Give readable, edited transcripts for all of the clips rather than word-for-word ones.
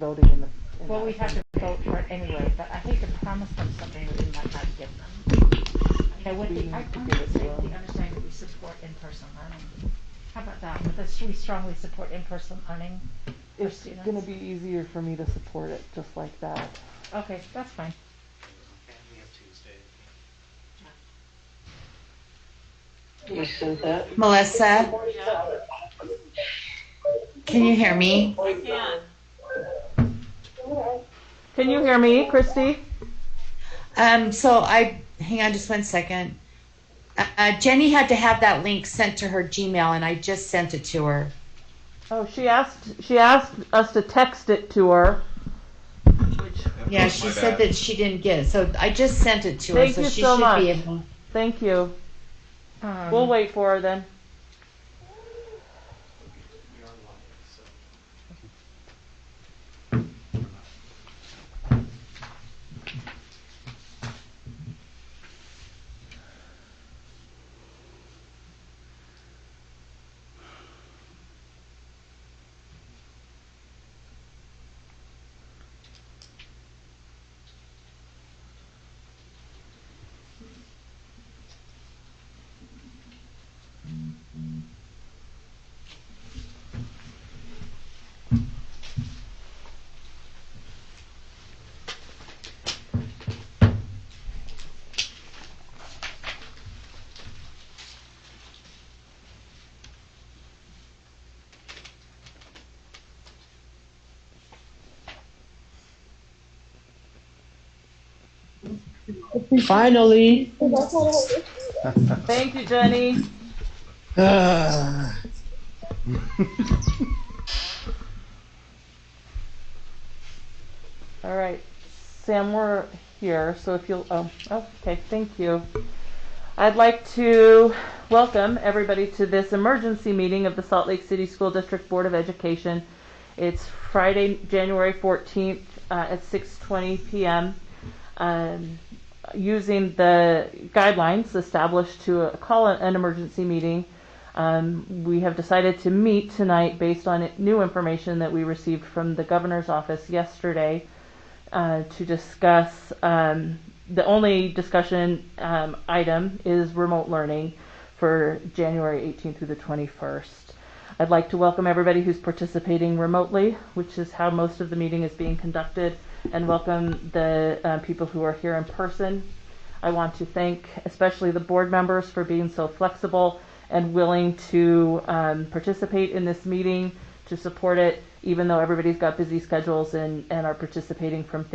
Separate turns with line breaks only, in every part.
voting in the.
Well, we have to vote for it anyway, but I hate to promise them something that we might not give them. You know, with the, I understand that we support in-person learning. How about that? We strongly support in-person learning for
It's
students.
going to be easier for me to support it just like that.
Okay, that's fine.
You sent that?
Melissa, can you hear me?
Can you hear me, Christy?
Hang on just 1 second. Jenny had to have that link sent to her Gmail, and I just sent it to her.
Oh, she asked us to text it to her.
Yeah, she said that she didn't get it, so I just sent it to her,
Thank
so
you
she
so
should
much.
be able.
Thank you. We'll wait for her then.
Finally.
Thank you, Jenny. All right, Sam, we're here, so if you'll, okay, thank you. I'd like to welcome everybody to this emergency meeting of the Salt Lake City School District Board of Education. It's Friday, January 14th at 6:20 p.m. Using the guidelines established to call an emergency meeting, we have decided to meet tonight based on new information that we received from the governor's office yesterday to discuss. The only discussion item is remote learning for January 18th through the 21st. I'd like to welcome everybody who's participating remotely, which is how most of the meeting is being conducted, and welcome the people who are here in person. I want to thank especially the board members for being so flexible and willing to participate in this meeting, to support it, even though everybody's got busy schedules and are participating from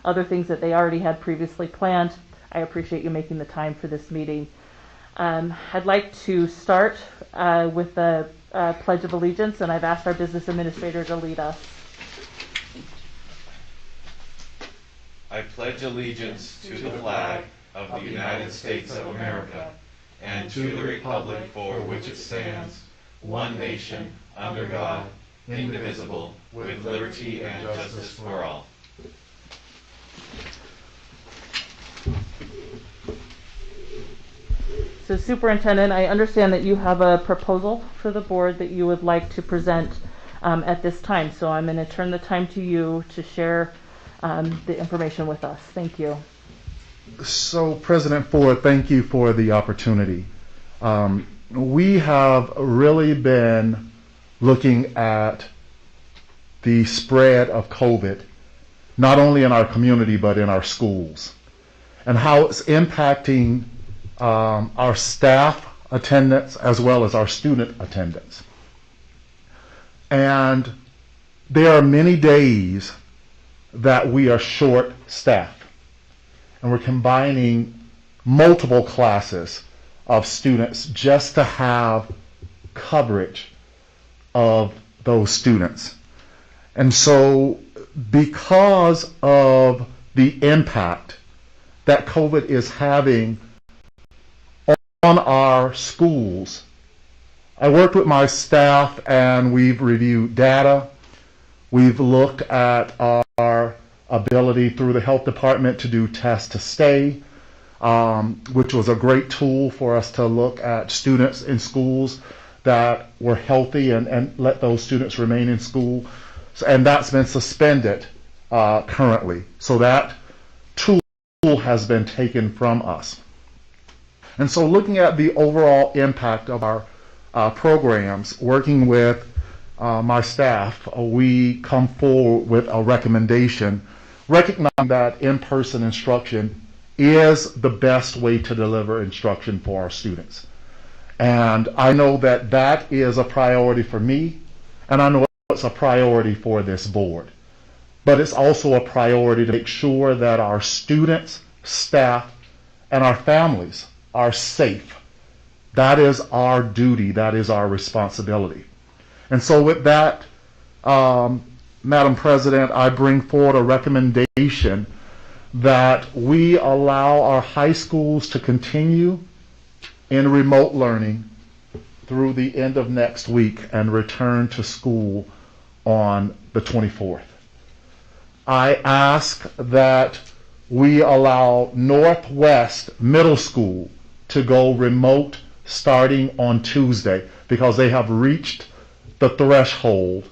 other things that they already had previously planned. I appreciate you making the time for this meeting. I'd like to start with the Pledge of Allegiance, and I've asked our business administrator to lead us.
I pledge allegiance to the flag of the United States of America and to the republic for which it stands, one nation, under God, indivisible, with liberty and justice for all.
So Superintendent, I understand that you have a proposal for the board that you would like to present at this time. So I'm going to turn the time to you to share the information with us. Thank you.
So President Ford, thank you for the opportunity. We have really been looking at the spread of COVID, not only in our community, but in our schools, and how it's impacting our staff attendance as well as our student attendance. And there are many days that we are short-staffed, and we're combining multiple classes of students just to have coverage of those students. And so because of the impact that COVID is having on our schools, I worked with my staff and we've reviewed data. We've looked at our ability through the health department to do test to stay, which was a great tool for us to look at students in schools that were healthy and let those students remain in school. and that's been suspended currently. So that tool has been taken from us. And so looking at the overall impact of our programs, working with my staff, we come forward with a recommendation, recognizing that in-person instruction is the best way to deliver instruction for our students. And I know that that is a priority for me, and I know it's a priority for this board. But it's also a priority to make sure that our students, staff, and our families are safe. That is our duty. That is our responsibility. And so with that, Madam President, I bring forward a recommendation that we allow our high schools to continue in remote learning through the end of next week and return to school on the 24th. I ask that we allow Northwest Middle School to go remote starting on Tuesday because they have reached the threshold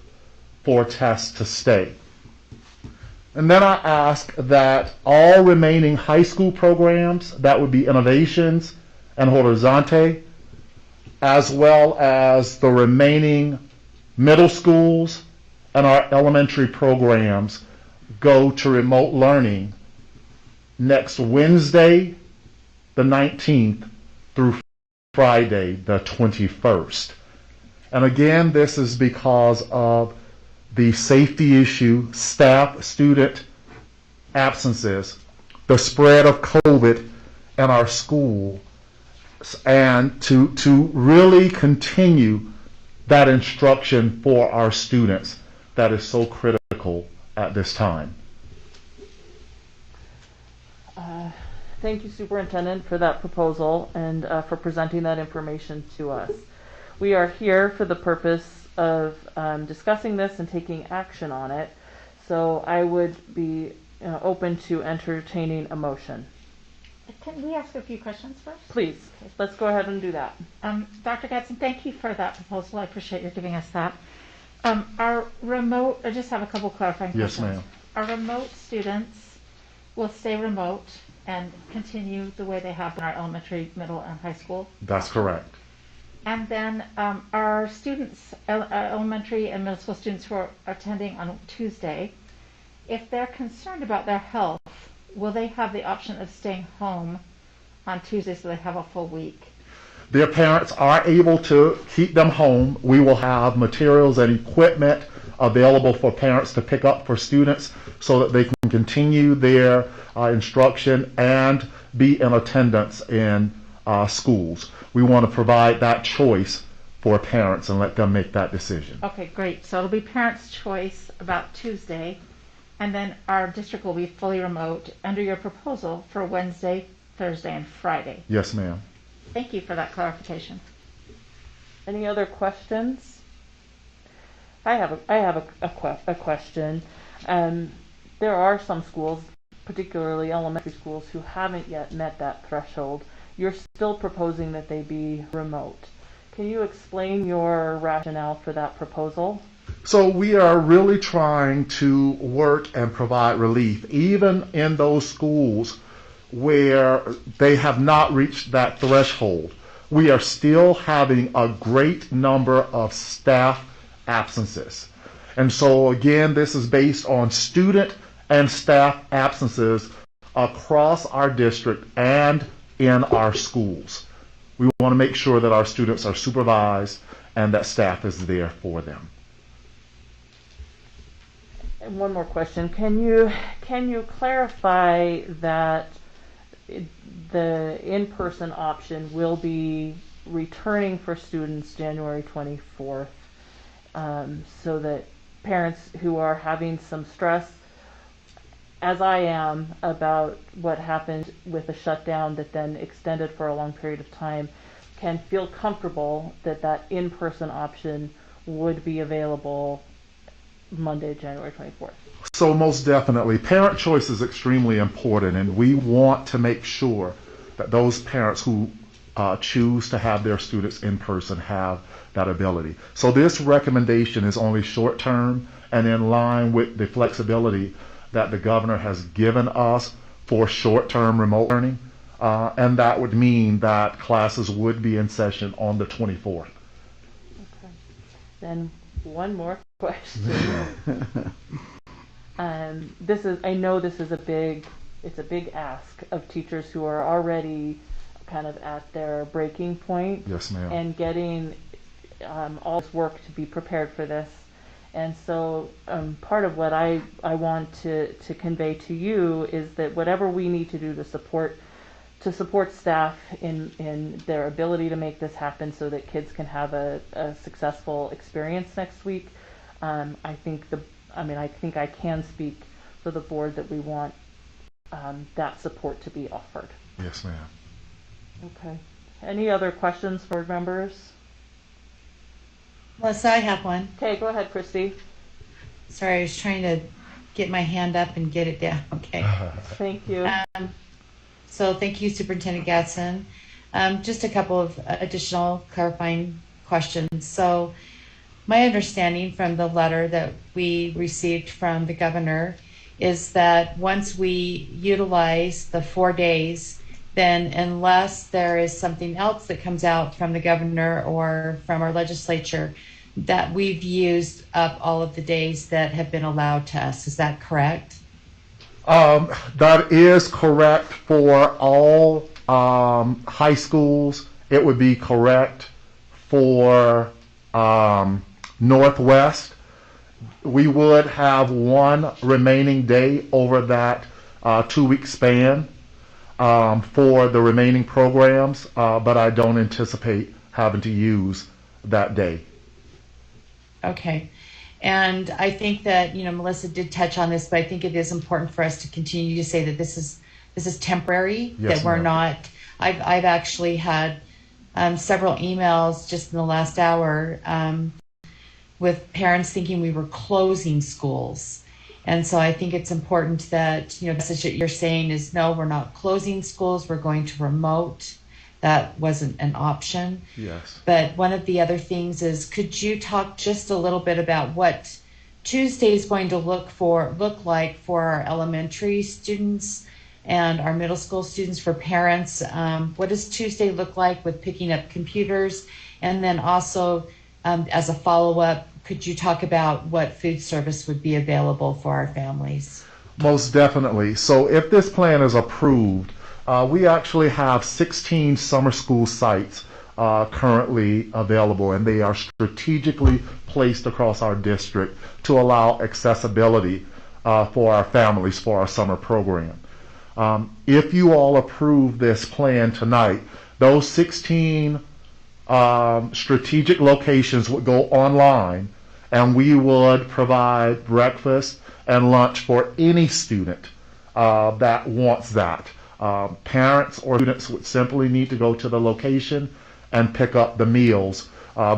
for tests to stay. And then I ask that all remaining high school programs, that would be Innovations and Horizonte, as well as the remaining middle schools and our elementary programs, go to remote learning next Wednesday, the 19th, through Friday, the 21st. And again, this is because of the safety issue, staff, student absences, the spread of COVID in our school, and to really continue that instruction for our students that is so critical at this time.
Thank you, Superintendent, for that proposal and for presenting that information to us. We are here for the purpose of discussing this and taking action on it. So I would be open to entertaining a motion.
Can we ask a few questions first?
Please, let's go ahead and do that.
Dr. Gadsden, thank you for that proposal. I appreciate your giving us that. Our remote, I just have a couple clarifying
Yes,
questions.
ma'am.
Our remote students will stay remote and continue the way they have in our elementary, middle, and high school?
That's correct.
And then our students, elementary and middle school students who are attending on Tuesday, if they're concerned about their health, will they have the option of staying home on Tuesday so they have a full week?
Their parents are able to keep them home. We will have materials and equipment available for parents to pick up for students so that they can continue their instruction and be in attendance in schools. We want to provide that choice for parents and let them make that decision.
Okay, great. So it'll be parents' choice about Tuesday, and then our district will be fully remote under your proposal for Wednesday, Thursday, and Friday.
Yes, ma'am.
Thank you for that clarification.
Any other questions? I have a question. There are some schools, particularly elementary schools, who haven't yet met that threshold. You're still proposing that they be remote. Can you explain your rationale for that proposal?
So we are really trying to work and provide relief, even in those schools where they have not reached that threshold. We are still having a great number of staff absences. And so again, this is based on student and staff absences across our district and in our schools. We want to make sure that our students are supervised and that staff is there for them.
And one more question. Can you clarify that the in-person option will be returning for students January 24th, so that parents who are having some stress, as I am, about what happened with a shutdown that then extended for a long period of time, can feel comfortable that that in-person option would be available Monday, January 24th.
So most definitely, parent choice is extremely important, and we want to make sure that those parents who choose to have their students in person have that ability. So this recommendation is only short term and in line with the flexibility that the governor has given us for short term remote learning. And that would mean that classes would be in session on the 24th.
Okay. Then one more question. I know this is it's a big ask of teachers who are already kind of at their breaking point.
Yes, ma'am.
And getting all this work to be prepared for this. And so part of what I want to convey to you is that whatever we need to do to support staff in their ability to make this happen so that kids can have a successful experience next week, I think I can speak for the board that we want that support to be offered.
Yes, ma'am.
Okay. Any other questions for members?
Melissa, I have one.
Okay, go ahead, Christy.
Sorry, I was trying to get my hand up and get it down. Okay.
Thank you.
So thank you, Superintendent Gadsden. Just a couple of additional clarifying questions. So my understanding from the letter that we received from the governor is that once we utilize the 4 days, then unless there is something else that comes out from the governor or from our legislature, that we've used up all of the days that have been allowed to us. Is that correct?
That is correct for all high schools. It would be correct for Northwest. We would have one remaining day over that 2-week span for the remaining programs, but I don't anticipate having to use that day.
Okay. And I think that, Melissa did touch on this, but I think it is important for us to continue to say that this is temporary,
Yes,
that we're
ma'am.
not, I've actually had several emails just in the last hour with parents thinking we were closing schools. And so I think it's important that, the message that you're saying is, no, we're not closing schools, we're going to remote. That wasn't an option.
Yes.
But one of the other things is, could you talk just a little bit about what Tuesday is going to look like for our elementary students and our middle school students, for parents? What does Tuesday look like with picking up computers? And then also, as a follow-up, could you talk about what food service would be available for our families?
Most definitely. So if this plan is approved, we actually have 16 summer school sites currently available, and they are strategically placed across our district to allow accessibility for our families for our summer program. If you all approve this plan tonight, those 16 strategic locations would go online, and we would provide breakfast and lunch for any student that wants that. Parents or students would simply need to go to the location and pick up the meals,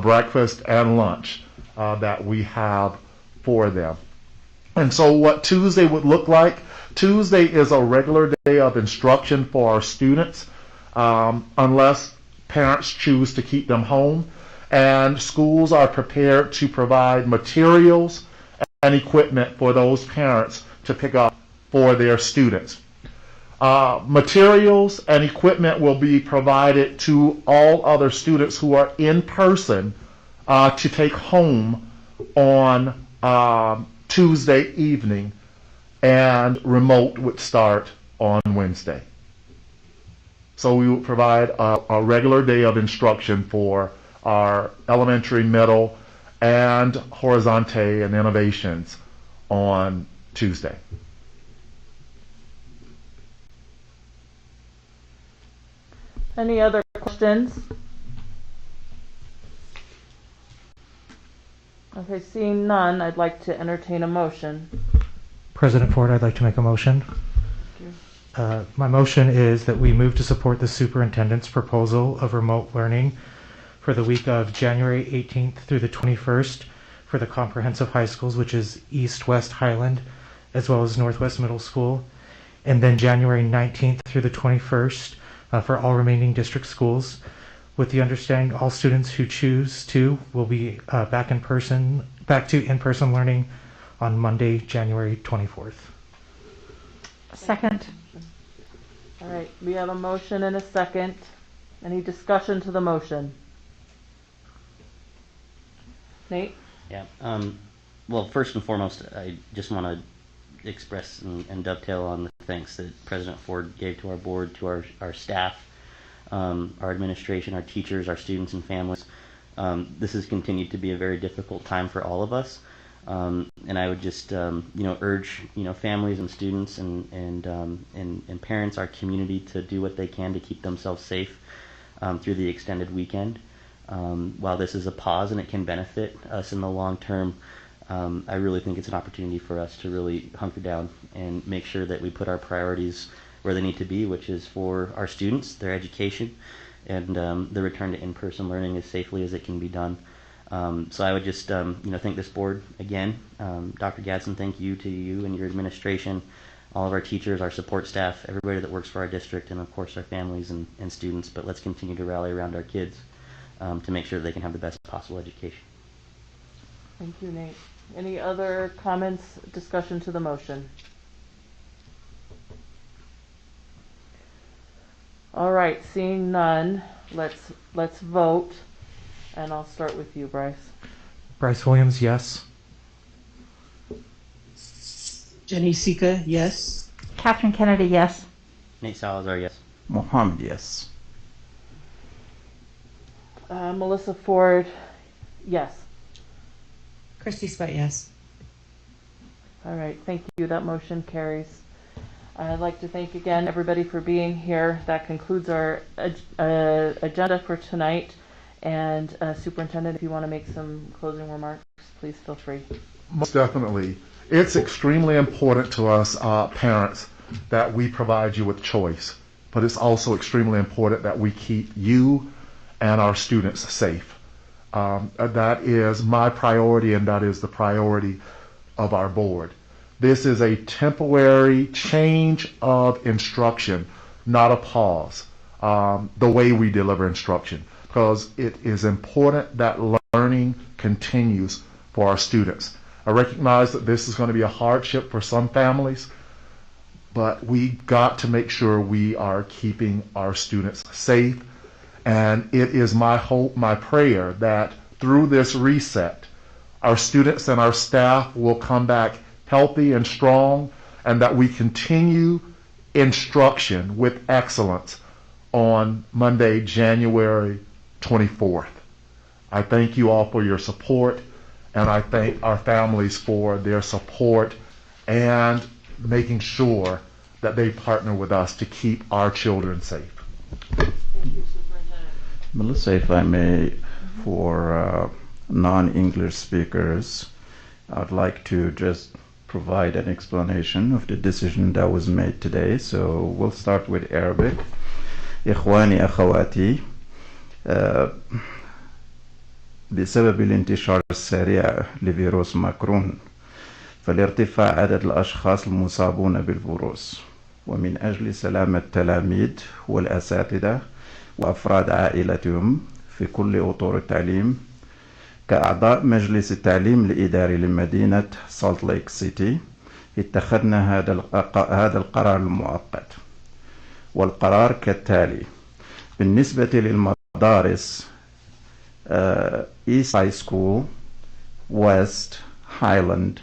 breakfast and lunch, that we have for them. And so what Tuesday would look like, Tuesday is a regular day of instruction for our students, unless parents choose to keep them home. And schools are prepared to provide materials and equipment for those parents to pick up for their students. Materials and equipment will be provided to all other students who are in person to take home on Tuesday evening, and remote would start on Wednesday. So we would provide a regular day of instruction for our elementary, middle, and Horizonte and innovations on Tuesday.
Any other questions? Okay, seeing none, I'd like to entertain a motion.
President Ford, I'd like to make a motion. My motion is that we move to support the superintendent's proposal of remote learning for the week of January 18th through the 21st for the comprehensive high schools, which is East, West, Highland, as well as Northwest Middle School, and then January 19th through the 21st for all remaining district schools, with the understanding all students who choose to will be back to in-person learning on Monday, January 24th.
Second.
All right, we have a motion and a second. Any discussion to the motion? Nate?
Yeah. Well, first and foremost, I just want to express and dovetail on the thanks that President Ford gave to our board, to our staff, our administration, our teachers, our students and families. This has continued to be a very difficult time for all of us. And I would just, urge, families and students and parents, our community, to do what they can to keep themselves safe through the extended weekend. While this is a pause and it can benefit us in the long term, I really think it's an opportunity for us to really hunker down and make sure that we put our priorities where they need to be, which is for our students, their education, and the return to in-person learning as safely as it can be done. So I would just, thank this board again. Dr. Gadsden, thank you to you and your administration, all of our teachers, our support staff, everybody that works for our district, and of course our families and students. But let's continue to rally around our kids to make sure they can have the best possible education.
Thank you, Nate. Any other comments, discussion to the motion? All right, seeing none, let's vote. And I'll start with you, Bryce.
Bryce Williams, yes.
Jenny Sika, yes.
Catherine Kennedy, yes.
Nate Salazar, yes.
Mohammed, yes.
Melissa Ford, yes.
Christy Sweat, yes.
All right, thank you. That motion carries. I'd like to thank again everybody for being here. That concludes our agenda for tonight. And Superintendent, if you want to make some closing remarks, please feel free.
Most definitely. It's extremely important to us parents that we provide you with choice, but it's also extremely important that we keep you and our students safe. That is my priority, and that is the priority of our board. This is a temporary change of instruction, not a pause, the way we deliver instruction, because it is important that learning continues for our students. I recognize that this is going to be a hardship for some families, but we got to make sure we are keeping our students safe. And it is my hope, my prayer, that through this reset, our students and our staff will come back healthy and strong, and that we continue instruction with excellence on Monday, January 24th. I thank you all for your support, and I thank our families for their support and making sure that they partner with us to keep our children safe.
Thank you, Superintendent.
Melissa, if I may, for non-English speakers, I'd like to just provide an explanation of the decision that was made today. So we'll start with Arabic. إخواني أخواتي، بسبب الانتشار السريع لفيروس ماكرون فلارتفاع عدد الأشخاص المصابون بالفيروس، ومن أجل سلامة التلاميذ والأساتذة وأفراد عائلتهم في كل أطر التعليم، كأعضاء مجلس التعليم الإداري لمدينة سالت ليك سيتي اتخذنا هذا القرار المؤقت. والقرار كالتالي: بالنسبة للمدارس East High School, West, Highland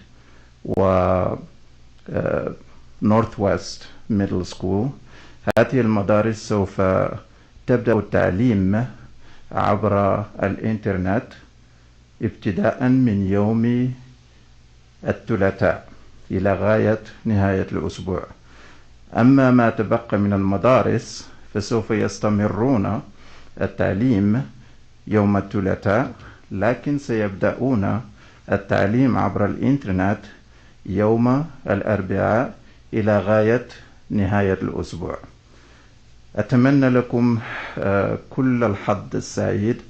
و Northwest Middle School، هذه المدارس سوف تبدأ التعليم عبر الإنترنت ابتداء من يوم الثلاثاء إلى غاية نهاية الأسبوع. أما ما تبقى من المدارس فسوف يستمرون التعليم يوم الثلاثاء، لكن سيبدأون التعليم عبر الإنترنت يوم الأربعاء إلى غاية نهاية الأسبوع. أتمنى لكم كل الحظ السعيد.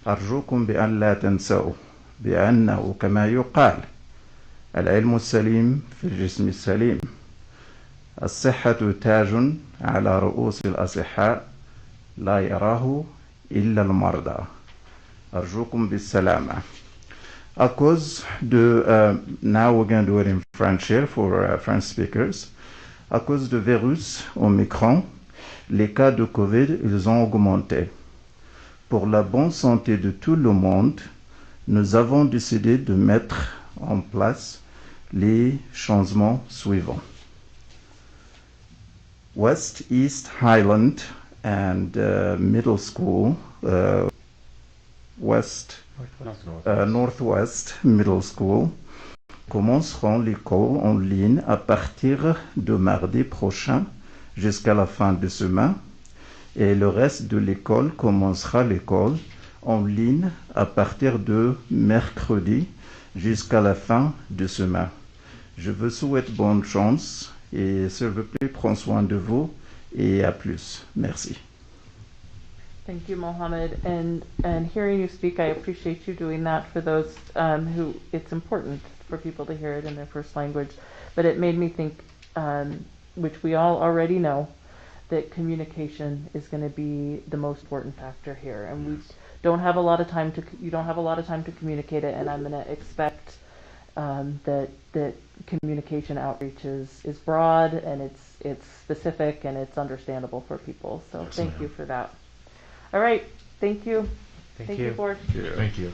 أرجوكم بأن لا تنسوا بأنه كما يقال: العلم السليم في الجسم السليم. الصحة تاج على رؤوس الأصحاء، لا يراه إلا المرضى. أرجوكم بالسلامة. À cause de, now we're going to do it in French here for French speakers. À cause du virus Omicron, les cas de Covid, ils ont augmenté. Pour la bonne santé de tout le monde, nous avons décidé de mettre en place les changements suivants. West East Highland and Middle School, Northwest Middle School, commenceront l'école en ligne à partir de mardi prochain jusqu'à la fin de semaine, et le reste de l'école commencera l'école en ligne à partir de mercredi jusqu'à la fin de semaine. Je vous souhaite bonne chance et s'il vous plaît, prends soin de vous et à plus. Merci.
Thank you, Mohammed. And hearing you speak, I appreciate you doing that for those who it's important for people to hear it in their first language. But it made me think, which we all already know, that communication is going to be the most important factor here. And we don't have a lot of time to, you don't have a lot of time to communicate it. And I'm going to expect that communication outreach is broad and it's specific and it's understandable for people. So
Yes,
thank
ma'am.
you for that. All right, thank you.
Thank you.
Board.
Thank you.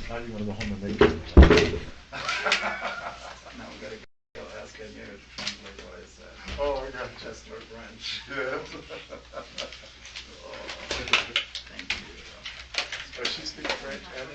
Now you want to go home and make it.
Now we gotta go ask Anya to translate what I said.
Oh, I got
Just for French.
you.
Thank you.
Does she speak French and